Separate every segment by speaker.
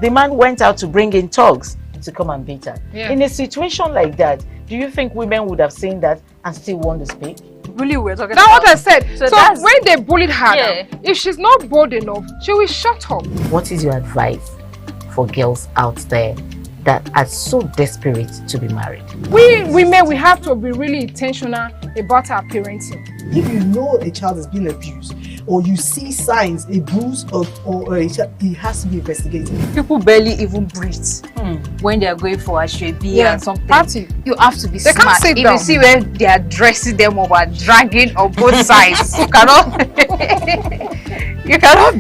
Speaker 1: the man went out to bring in thugs to come and beat her.
Speaker 2: Yeah.
Speaker 1: In a situation like that, do you think women would have seen that and still want to speak?
Speaker 3: Really, we're talking
Speaker 2: That's
Speaker 3: about.
Speaker 2: what I said.
Speaker 3: So
Speaker 2: So
Speaker 3: that's-
Speaker 2: when they bullied her,
Speaker 3: Yeah.
Speaker 2: now, if she's not bold enough, she will shut up.
Speaker 1: What is your advice for girls out there that are so desperate to be married?
Speaker 2: We women, we have to be really intentional about our parenting.
Speaker 4: If you know a child is being abused, or you see signs, a bruise or a child, it has to be investigated.
Speaker 3: People barely even breathe when they are going for a shrebi and something.
Speaker 2: Party.
Speaker 3: You have to be
Speaker 2: They can't
Speaker 3: smart.
Speaker 2: sit
Speaker 3: If
Speaker 2: down.
Speaker 3: you see where they are dressing them up and dragging on both sides, you cannot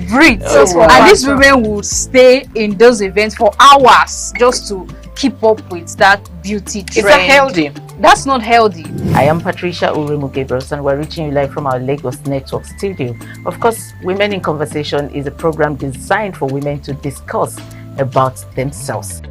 Speaker 3: breathe.
Speaker 1: Oh, wow.
Speaker 3: And these women will stay in those events for hours just to keep up with that beauty trend.
Speaker 1: Is that healthy?
Speaker 3: That's not healthy.
Speaker 1: I am Patricia Uremu Gabriels, and we're reaching you live from our Lagos Network studio. Of course, Women in Conversation is a program designed for women to discuss about themselves.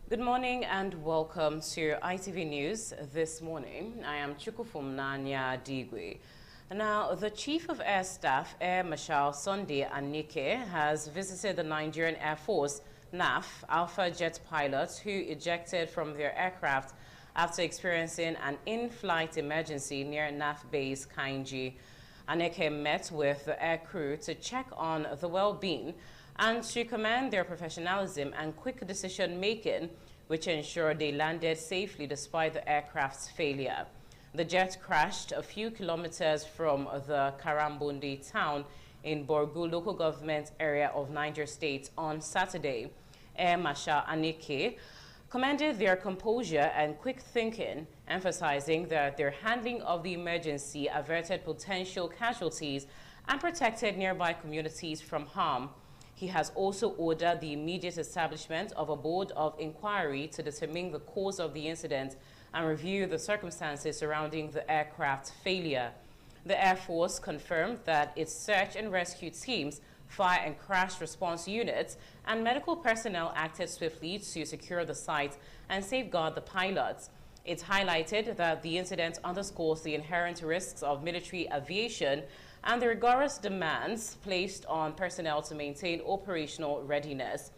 Speaker 5: Good morning and welcome to ITV News this morning. I am Chukufum Nanya Digwe. Now, the Chief of Air Staff, Air Marshal Sunday Anike, has visited the Nigerian Air Force, NAF, Alpha jet pilots who ejected from their aircraft after experiencing an in-flight emergency near NAF base Kainji. Anike met with the air crew to check on the well-being and to commend their professionalism and quick decision-making, which ensured they landed safely despite the aircraft's failure. The jet crashed a few kilometers from the Karambunde town in Borgu local government area of Niger State on Saturday. Air Marshal Anike commended their composure and quick thinking, emphasizing that their handling of the emergency averted potential casualties and protected nearby communities from harm. He has also ordered the immediate establishment of a board of inquiry to determine the cause of the incident and review the circumstances surrounding the aircraft failure. The Air Force confirmed that its search and rescue teams, fire and crash response units, and medical personnel acted swiftly to secure the site and safeguard the pilots. It highlighted that the incident underscores the inherent risks of military aviation and the rigorous demands placed on personnel to maintain operational readiness.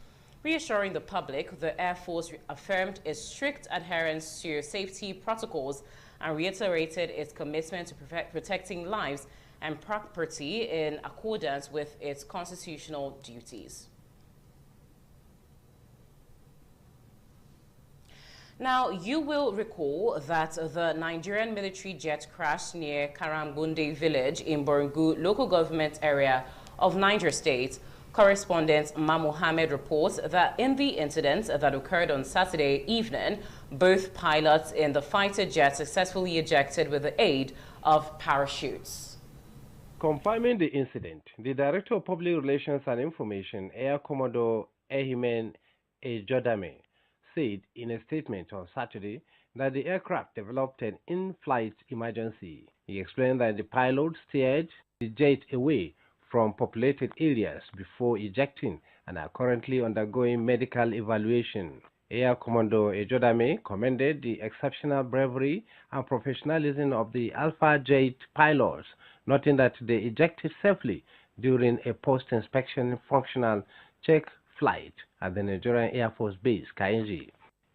Speaker 5: Reassuring the public, the Air Force affirmed its strict adherence to safety protocols and reiterated its commitment to protecting lives and property in accordance with its constitutional duties. Now, you will recall that the Nigerian military jet crashed near Karambunde village in Borgu local government area of Niger State. Correspondent Ma Mohammed reports that in the incident that occurred on Saturday evening, both pilots in the fighter jet successfully ejected with the aid of parachutes.
Speaker 6: Confirming the incident, the Director of Public Relations and Information, Air Commodore Ehimen Ejodame, said in a statement on Saturday that the aircraft developed an in-flight emergency. He explained that the pilot steered the jet away from populated areas before ejecting and are currently undergoing medical evaluation. Air Commodore Ejodame commended the exceptional bravery and professionalism of the Alpha Jet pilots, noting that they ejected safely during a post-inspection functional check flight at the Nigerian Air Force Base, Kainji.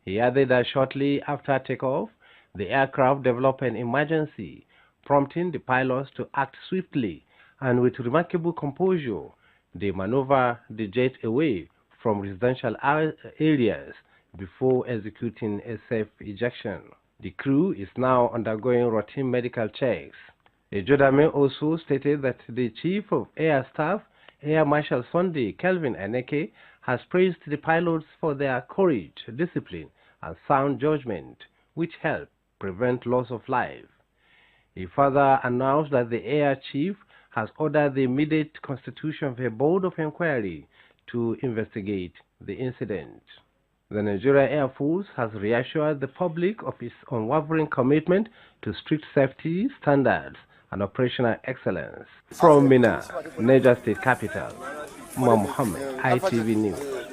Speaker 6: He added that shortly after takeoff, the aircraft developed an emergency, prompting the pilots to act swiftly and with remarkable composure. They maneuvered the jet away from residential areas before executing a safe ejection. The crew is now undergoing routine medical checks. Ejodame also stated that the Chief of Air Staff, Air Marshal Sunday Kelvin Aneke, has praised the pilots for their courage, discipline, and sound judgment, which help prevent loss of life. He further announced that the Air Chief has ordered the immediate constitution of a board of inquiry to investigate the incident. The Nigerian Air Force has reassured the public of its unwavering commitment to strict safety standards and operational excellence. From Minna, Niger State Capital, Mohammed, ITV News.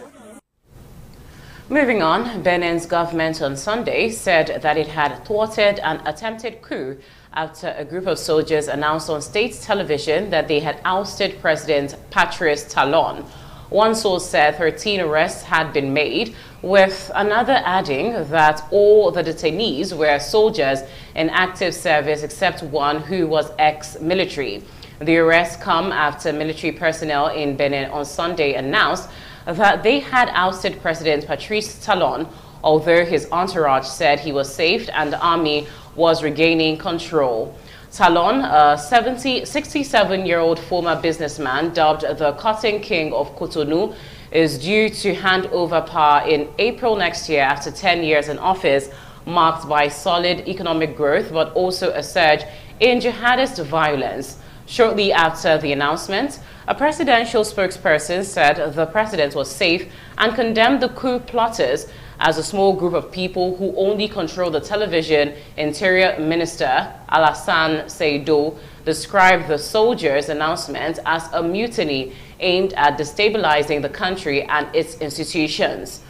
Speaker 5: Moving on, Benin's government on Sunday said that it had thwarted an attempted coup after a group of soldiers announced on state television that they had ousted President Patrice Talon. One source said 13 arrests had been made, with another adding that all the detainees were soldiers in active service except one who was ex-military. The arrests come after military personnel in Benin on Sunday announced that they had ousted President Patrice Talon, although his entourage said he was safe and the army was regaining control. Talon, a 67-year-old former businessman dubbed the Cotton King of Cotonou, is due to hand over power in April next year after 10 years in office, marked by solid economic growth but also a surge in jihadist violence. Shortly after the announcement, a presidential spokesperson said the president was safe and condemned the coup plotters as a small group of people who only control the television. Interior Minister Alassane Seido described the soldiers' announcement as a mutiny aimed at destabilizing the country and its institutions.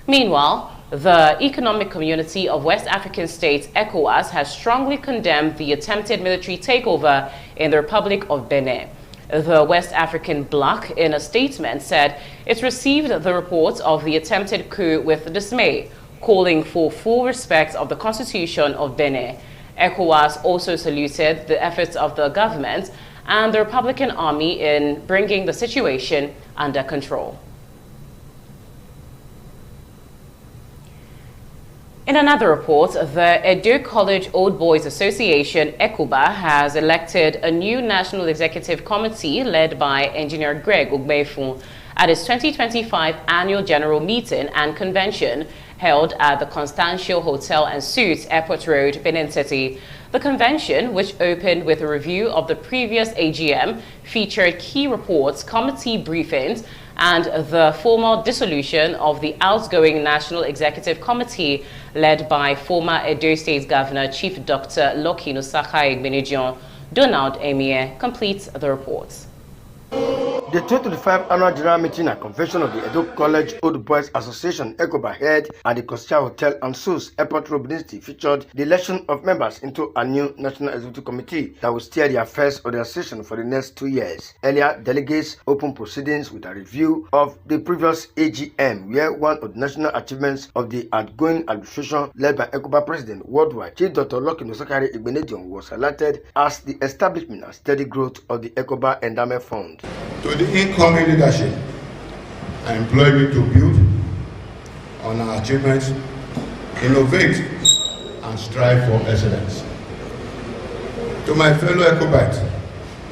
Speaker 5: Meanwhile, the Economic Community of West African States, ECOWAS, has strongly condemned the attempted military takeover in the Republic of Benin. The West African bloc, in a statement, said it received the reports of the attempted coup with dismay, calling for full respect of the Constitution of Benin. ECOWAS also saluted the efforts of the government and the Republican Army in bringing the situation under control. In another report, the Edo College Old Boys Association, ECOBA, has elected a new National Executive Committee led by Engineer Greg Ugbefun at its 2025 Annual General Meeting and Convention held at the Constantial Hotel and Suites, Airport Road, Benin City. The convention, which opened with a review of the previous AGM, featured key reports, committee briefings, and the formal dissolution of the outgoing National Executive Committee led by former Edo State Governor Chief Dr. Lucky Nusaha Igbenidion. Donald Emie completes the report.
Speaker 7: The 2025 Annual General Meeting and Convention of the Edo College Old Boys Association, ECOBA, held at the Constantial Hotel and Suites, Airport Road, Benin City, featured the election of members into a new National Executive Committee that will steer the affairs of the association for the next 2 years. Earlier, delegates opened proceedings with a review of the previous AGM, where one of the national achievements of the outgoing administration led by ECOBA President Worldwide, Chief Dr. Lucky Nusaha Igbenidion, was highlighted as the establishment and steady growth of the ECOBA Endowment Fund.
Speaker 8: To the incoming leadership, I implore you to build on our achievements, innovate, and strive for excellence. To my fellow ECOBATs,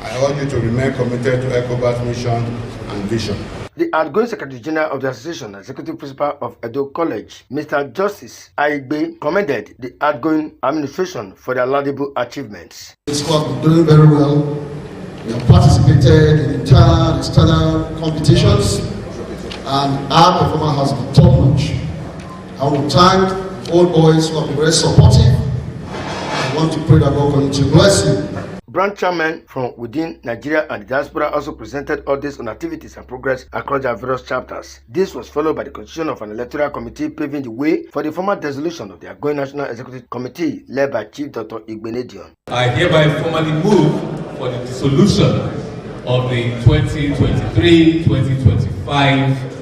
Speaker 8: I urge you to remain committed to ECOBAT's mission and vision.
Speaker 7: The outgoing Secretary General of the Association, Executive Principal of Edo College, Mr. Justice Aigbe, commended the outgoing administration for their laudable achievements.
Speaker 9: It's doing very well. We have participated in internal and external competitions, and our performance has been top-notch. I will thank Old Boys who have been very supportive. I want to pray that God continue to bless you.
Speaker 7: Branch chairmen from within Nigeria and the diaspora also presented updates on activities and progress across their various chapters. This was followed by the constitution of an electoral committee paving the way for the formal dissolution of the outgoing National Executive Committee led by Chief Dr. Igbenedion.
Speaker 10: I hereby formally move for the dissolution of the 2023-2025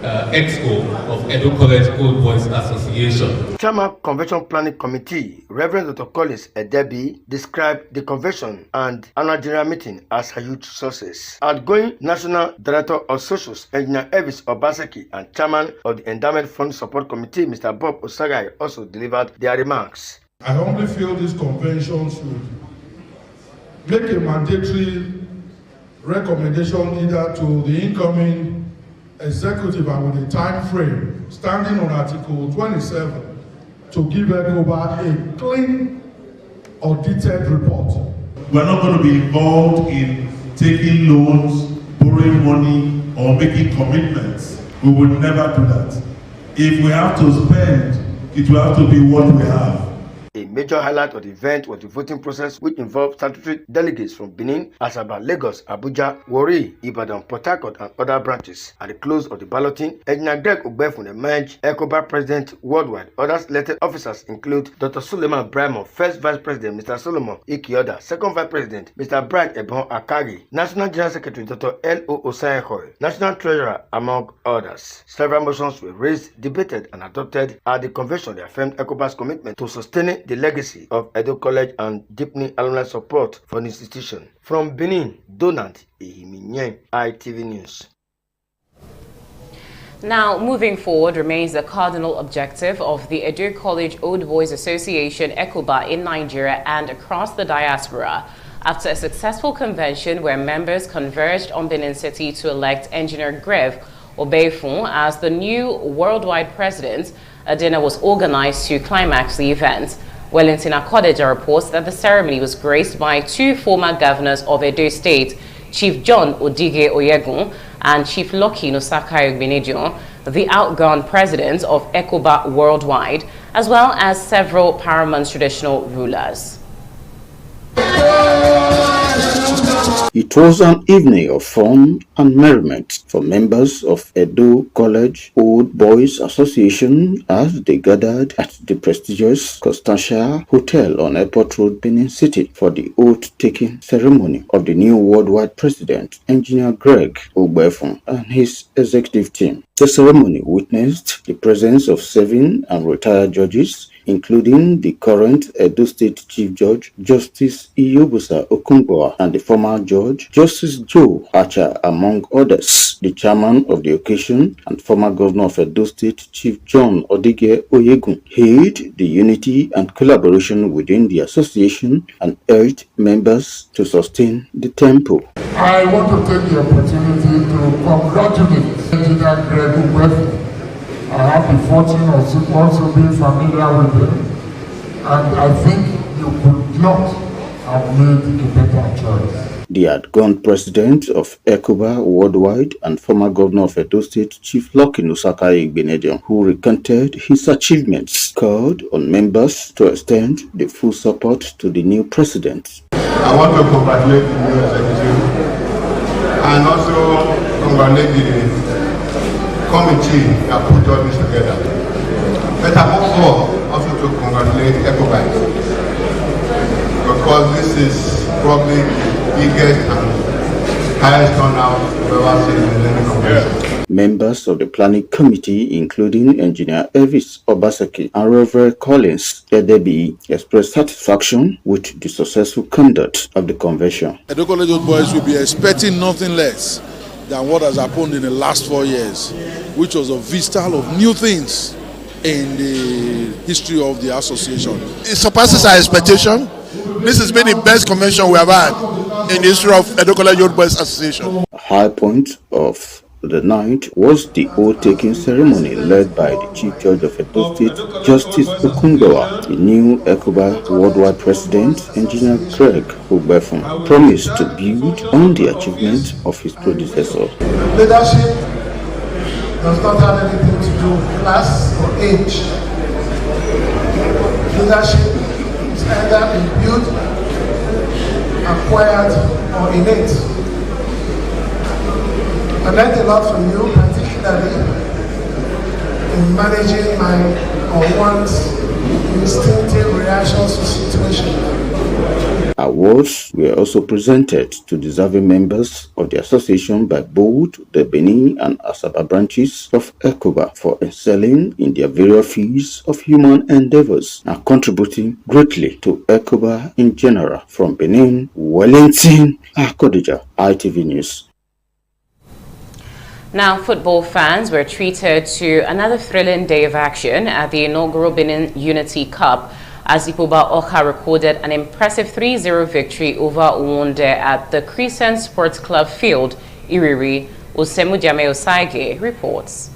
Speaker 10: Exco of Edo College Old Boys Association.
Speaker 7: Chairman Convention Planning Committee, Reverend Dr. Collins Edebi, described the convention and annual general meeting as a huge success. Outgoing National Director of Socials, Engineer Elvis Obaseki, and Chairman of the Endowment Fund Support Committee, Mr. Bob Osagai, also delivered their remarks.
Speaker 11: I humbly feel this convention should make a mandatory recommendation either to the incoming executive and with a time frame standing on Article 27 to give ECOBA a clean audited report.
Speaker 12: We're not going to be involved in taking loans, borrowing money, or making commitments. We will never do that. If we have to spend, it will have to be what we have.
Speaker 7: A major highlight of the event was the voting process, which involved statutory delegates from Benin, Asaba, Lagos, Abuja, Warri, Ibadan, Port Harcourt, and other branches. At the close of the balloting, Engineer Greg Ugbefun emerged ECOBA President worldwide. Other selected officers include Dr. Suleiman Brahmo, First Vice President Mr. Solomon Ikioda, Second Vice President Mr. Brian Ebon Akagi, National General Secretary Dr. L.O. Osayehoy, National Treasurer, among others. Several motions were raised, debated, and adopted at the convention that affirmed ECOBA's commitment to sustaining the legacy of Edo College and deepening alumni support for the institution. From Benin, Donald Ehiminyeng, ITV News.
Speaker 5: Now, moving forward remains the cardinal objective of the Edo College Old Boys Association, ECOBA, in Nigeria and across the diaspora, after a successful convention where members converged on Benin City to elect Engineer Greg Ugbefun as the new worldwide president. A dinner was organized to climax the event. Wellington Akodeja reports that the ceremony was graced by two former governors of Edo State, Chief John Odige Oyegun and Chief Lucky Nusakai Igbenedion, the outgone president of ECOBA worldwide, as well as several paramount traditional rulers.
Speaker 13: It was an evening of fun and merriment for members of Edo College Old Boys Association as they gathered at the prestigious Constantia Hotel on Airport Road, Benin City for the oath-taking ceremony of the new worldwide president, Engineer Greg Ugbefun, and his executive team. The ceremony witnessed the presence of 7 and retired judges, including the current Edo State Chief Judge, Justice Iyobusa Okungboa, and the former Judge, Justice Joe Archer, among others. The chairman of the occasion and former Governor of Edo State, Chief John Odige Oyegun, hailed the unity and collaboration within the association and urged members to sustain the tempo.
Speaker 14: I want to take the opportunity to congratulate Engineer Greg Ugbefun. I have the fortune of also being familiar with him, and I think you could not have made a better choice.
Speaker 13: The outgone president of ECOBA worldwide and former governor of Edo State, Chief Lucky Nusakai Igbenedion, who recounted his achievements, called on members to extend the full support to the new president.
Speaker 8: I want to congratulate the new executive and also congratulate the committee that put all this together. But above all, also to congratulate ECOBA, because this is probably the biggest and highest turnout we've ever seen in any convention.
Speaker 13: Members of the planning committee, including Engineer Elvis Obaseki and Reverend Collins Edebi, expressed satisfaction with the successful conduct of the convention.
Speaker 15: Edo College Old Boys will be expecting nothing less than what has happened in the last 4 years, which was a vista of new things in the history of the association.
Speaker 16: It surpasses our expectation. This has been the best convention we have had in the history of Edo College Old Boys Association.
Speaker 13: A high point of The night was the oath-taking ceremony led by the Chief Judge of Edo State, Justice Okundowa. The new ECOBA Worldwide President, Engineer Greg Ugbefun, promised to build on the achievements of his predecessor.
Speaker 14: Leadership does not have anything to do with class or age. Leadership is either imbued, acquired, or innate. I learned a lot from you, particularly in managing my or one's instinctive reactions to situations.
Speaker 13: Awards were also presented to deserving members of the association by both the Benin and Asaba branches of ECOBA for excelling in their various fields of human endeavors and contributing greatly to ECOBA in general. From Benin, Wellington Akodija, ITV News.
Speaker 5: Now, football fans were treated to another thrilling day of action at the inaugural Benin Unity Cup as Ikpoba Awka recorded an impressive 3-0 victory over Uwunde at the Crescent Sports Club field. Iriri Osemudiame Osaige reports.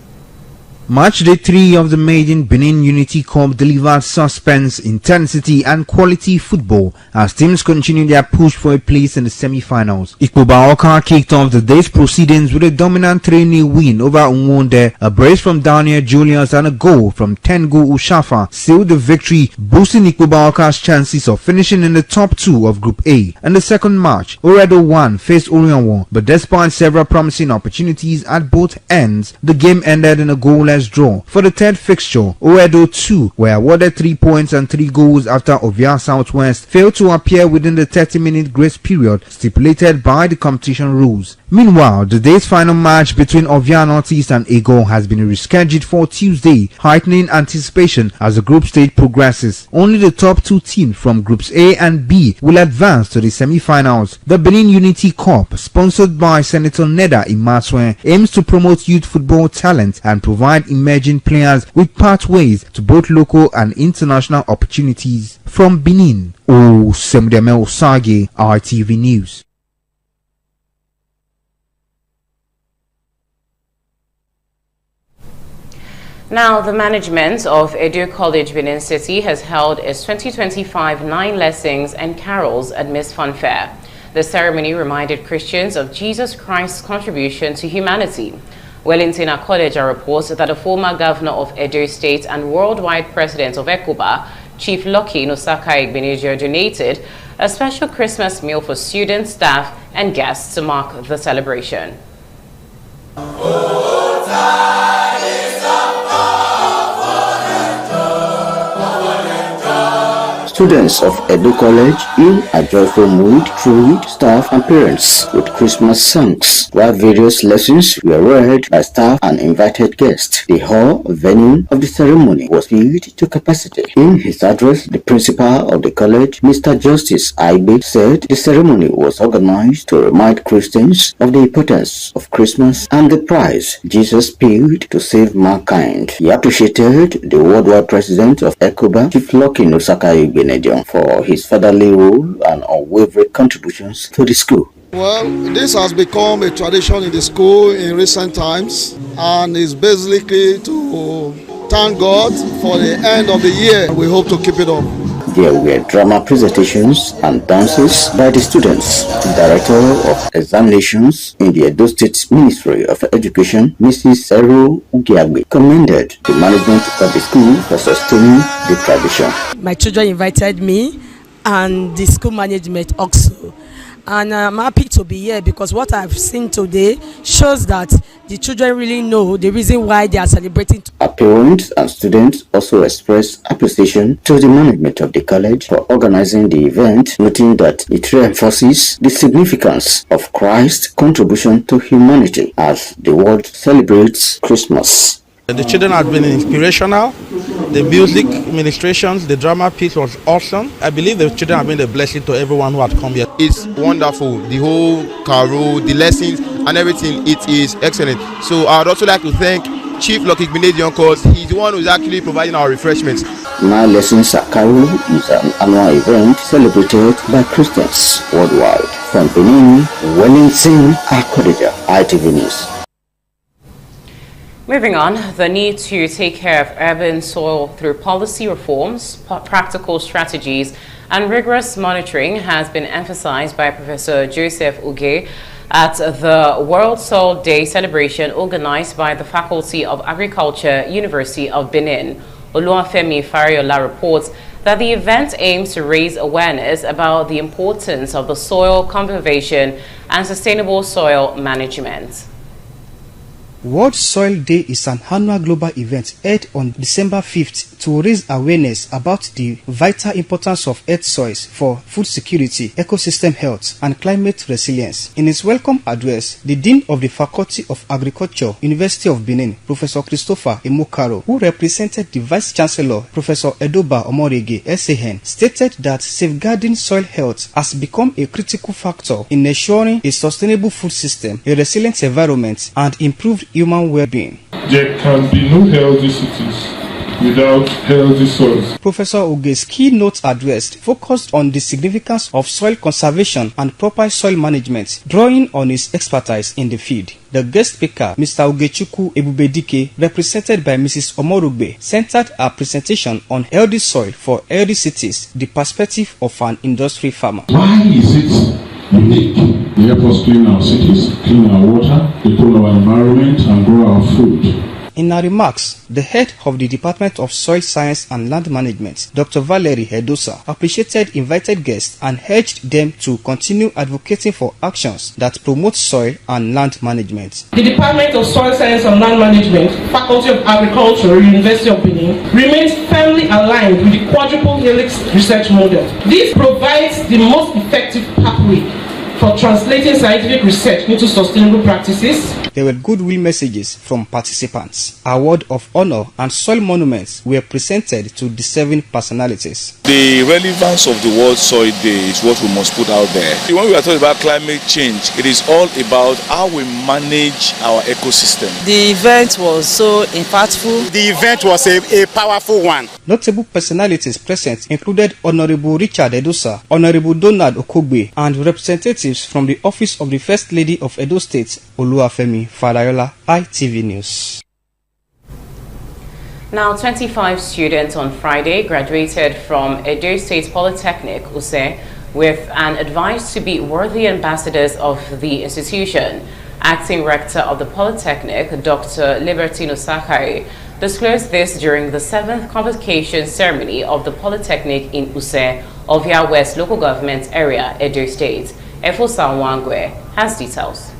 Speaker 17: Match day 3 of the maiden Benin Unity Cup delivered suspense, intensity and quality football as teams continued their push for a place in the semi-finals. Ikpoba Awka kicked off the day's proceedings with a dominant 3-0 win over Uwunde. A brace from Daniel Julius and a goal from Tengu Ushafa sealed the victory, boosting Ikpoba Awka's chances of finishing in the top 2 of Group A. In the second match, Oredo 1 faced Orionwo, but despite several promising opportunities at both ends, the game ended in a goalless draw. For the third fixture, Oedo 2 were awarded 3 points and 3 goals after Ovia Southwest failed to appear within the 30-minute grace period stipulated by the competition rules. Meanwhile, the day's final match between Ovia Northeast and Ego has been rescheduled for Tuesday, heightening anticipation as the group stage progresses. Only the top 2 teams from Groups A and B will advance to the semi-finals. The Benin Unity Cup, sponsored by Senator Neda Imaswe, aims to promote youth football talent and provide emerging players with pathways to both local and international opportunities. From Benin, Osemudeme Osage, RTV News.
Speaker 5: Now, the management of Edo College Benin City has held its 2025 9 Lessons and Carols at Miss Funfair. The ceremony reminded Christians of Jesus Christ's contribution to humanity. Wellington Akodeja reports that the former governor of Edo State and worldwide president of ECOBA, Chief Lucky Nosaka Igbenegio, donated a special Christmas meal for students, staff, and guests to mark the celebration.
Speaker 13: Students of Edo College in a joyful mood thrilled staff and parents with Christmas songs, while various lessons were read by staff and invited guests. The hall venue of the ceremony was filled to capacity. In his address, the principal of the college, Mr. Justice Aibe, said the ceremony was organized to remind Christians of the importance of Christmas and the price Jesus paid to save mankind. He appreciated the worldwide president of ECOBA, Chief Lucky Nosaka Igbenegio, for his fatherly role and unwavering contributions to the school.
Speaker 9: Well, this has become a tradition in the school in recent times, and is basically to thank God for the end of the year. We hope to keep it up.
Speaker 13: There were drama presentations and dances by the students. The Director of Examinations in the Edo State Ministry of Education, Mrs. Ero Ugiagbe, commended the management of the school for sustaining the tradition.
Speaker 18: My children invited me and the school management also. And I'm happy to be here because what I've seen today shows that the children really know the reason why they are celebrating.
Speaker 13: Our parents and students also expressed appreciation to the management of the college for organizing the event, noting that it reinforces the significance of Christ's contribution to humanity as the world celebrates Christmas.
Speaker 19: The children have been inspirational. The music ministrations, the drama piece was awesome. I believe the children have been a blessing to everyone who had come here.
Speaker 20: It's wonderful. The whole carol, the lessons and everything, it is excellent. So I would also like to thank Chief Lucky Igbenegio because he's the one who is actually providing our refreshments.
Speaker 13: 9 Lessons at Carol is an annual event celebrated by Christians worldwide. From Benin, Wellington Akodeja, ITV News.
Speaker 5: Moving on, the need to take care of urban soil through policy reforms, practical strategies, and rigorous monitoring has been emphasized by Professor Joseph Uge at the World Soil Day celebration organized by the Faculty of Agriculture, University of Benin. Oluwafemi Fariola reports that the event aims to raise awareness about the importance of the soil conservation and sustainable soil management.
Speaker 21: World Soil Day is an annual global event held on December 5th to raise awareness about the vital importance of earth soils for food security, ecosystem health, and climate resilience. In his welcome address, the Dean of the Faculty of Agriculture, University of Benin, Professor Christopher Emokaro, who represented the Vice Chancellor, Professor Edoba Omorege, SAN, stated that safeguarding soil health has become a critical factor in ensuring a sustainable food system, a resilient environment, and improved human well-being.
Speaker 11: There can be no healthy cities without healthy soils.
Speaker 21: Professor Uge's keynote address focused on the significance of soil conservation and proper soil management, drawing on his expertise in the field. The guest speaker, Mr. Ugechukwu Ebubedike, represented by Mrs. Omorugbe, centered her presentation on healthy soil for healthy cities, the perspective of an industry farmer.
Speaker 11: Why is it unique? They help us clean our cities, clean our water, they cool our environment, and grow our food.
Speaker 21: In her remarks, the head of the Department of Soil Science and Land Management, Dr. Valerie Hedosa, appreciated invited guests and urged them to continue advocating for actions that promote soil and land management.
Speaker 22: The Department of Soil Science and Land Management, Faculty of Agriculture, University of Benin, remains firmly aligned with the quadruple helix research model. This provides the most effective pathway for translating scientific research into sustainable practices.
Speaker 21: There were goodwill messages from participants. Award of honor and soil monuments were presented to deserving personalities.
Speaker 23: The relevance of the World Soil Day is what we must put out there. When we are talking about climate change, it is all about how we manage our ecosystem.
Speaker 24: The event was so impactful.
Speaker 25: The event was a powerful one.
Speaker 21: Notable personalities present included Honorable Richard Edosa, Honorable Donald Okogbe, and representatives from the Office of the First Lady of Edo State, Oluwafemi Fariola, ITV News.
Speaker 5: Now, 25 students on Friday graduated from Edo State Polytechnic, Use, with an advice to be worthy ambassadors of the institution. Acting Rector of the Polytechnic, Dr. Libertino Sakari, disclosed this during the 7th convocation ceremony of the Polytechnic in Use, Ovia West Local Government Area, Edo State. Efosa Wangwe has details.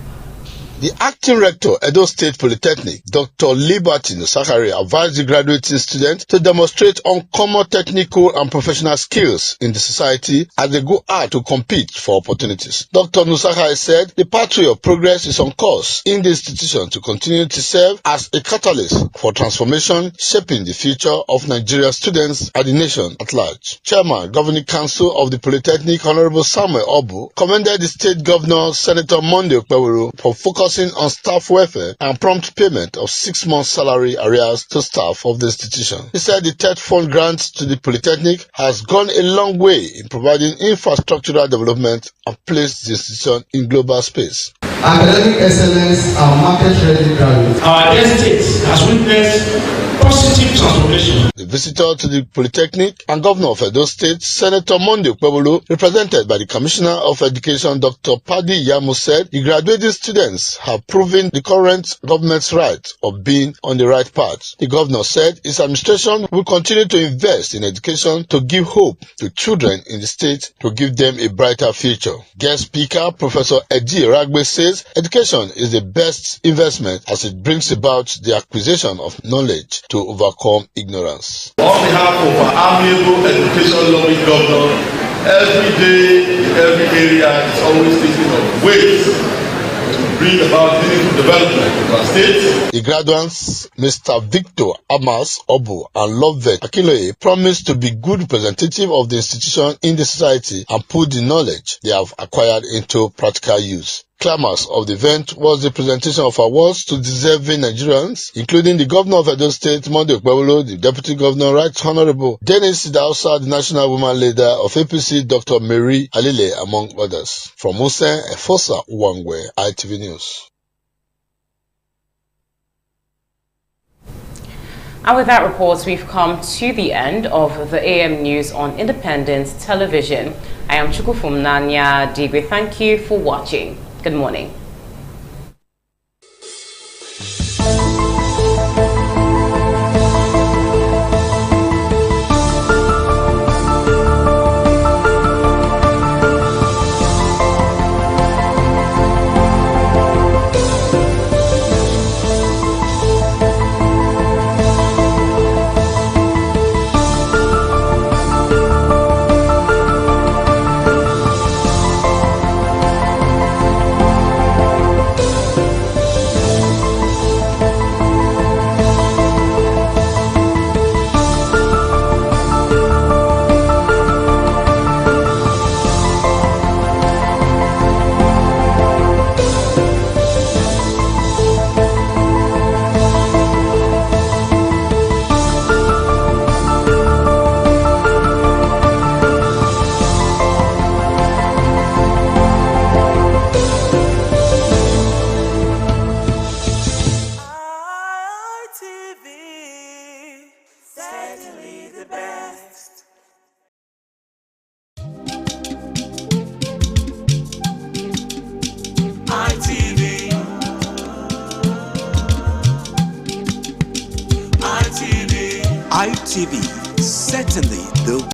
Speaker 26: The acting rector, Edo State Polytechnic, Dr. Libertino Sakari, advised the graduating students to demonstrate uncommon technical and professional skills in the society as they go out to compete for opportunities. Dr. Nusakari said the pathway of progress is on course in the institution to continue to serve as a catalyst for transformation, shaping the future of Nigerian students and the nation at large. Chairman, Governing Council of the Polytechnic, Honorable Samuel Obu, commended the State Governor, Senator Monday Okpewuru, for focusing on staff welfare and prompt payment of 6 months' salary arrears to staff of the institution. He said the third fund grant to the Polytechnic has gone a long way in providing infrastructural development and placed the institution in global space.
Speaker 9: Academic excellence and market-ready graduates.
Speaker 25: Our estate has witnessed positive transformation.
Speaker 26: The visitor to the Polytechnic and Governor of Edo State, Senator Monday Okpebolo, represented by the Commissioner of Education, Dr. Paddy Yamu, said the graduating students have proven the current government's right of being on the right path. The Governor said his administration will continue to invest in education to give hope to children in the state to give them a brighter future. Guest speaker, Professor Eji Ragbe, says education is the best investment as it brings about the acquisition of knowledge to overcome ignorance.
Speaker 12: On behalf of our amiable education loving governor, every day, in every area is always thinking of ways to bring about meaningful development in our state.
Speaker 26: The graduates, Mr. Victor Amas Obu and Lovet Akiloye, promised to be good representative of the institution in the society and put the knowledge they have acquired into practical use. Climax of the event was the presentation of awards to deserving Nigerians, including the Governor of Edo State, Monday Okpebolo, the Deputy Governor, Right Honorable Dennis Idausa, the National Woman Leader of APC, Dr. Mary Alile, among others. From Use, Efosa Uwangwe, ITV News.
Speaker 5: And with that report, we've come to the end of the AM News on Independent Television. I am Chukufum Nanya Digwe. Thank you for watching. Good morning.
Speaker 1: ITV, certainly the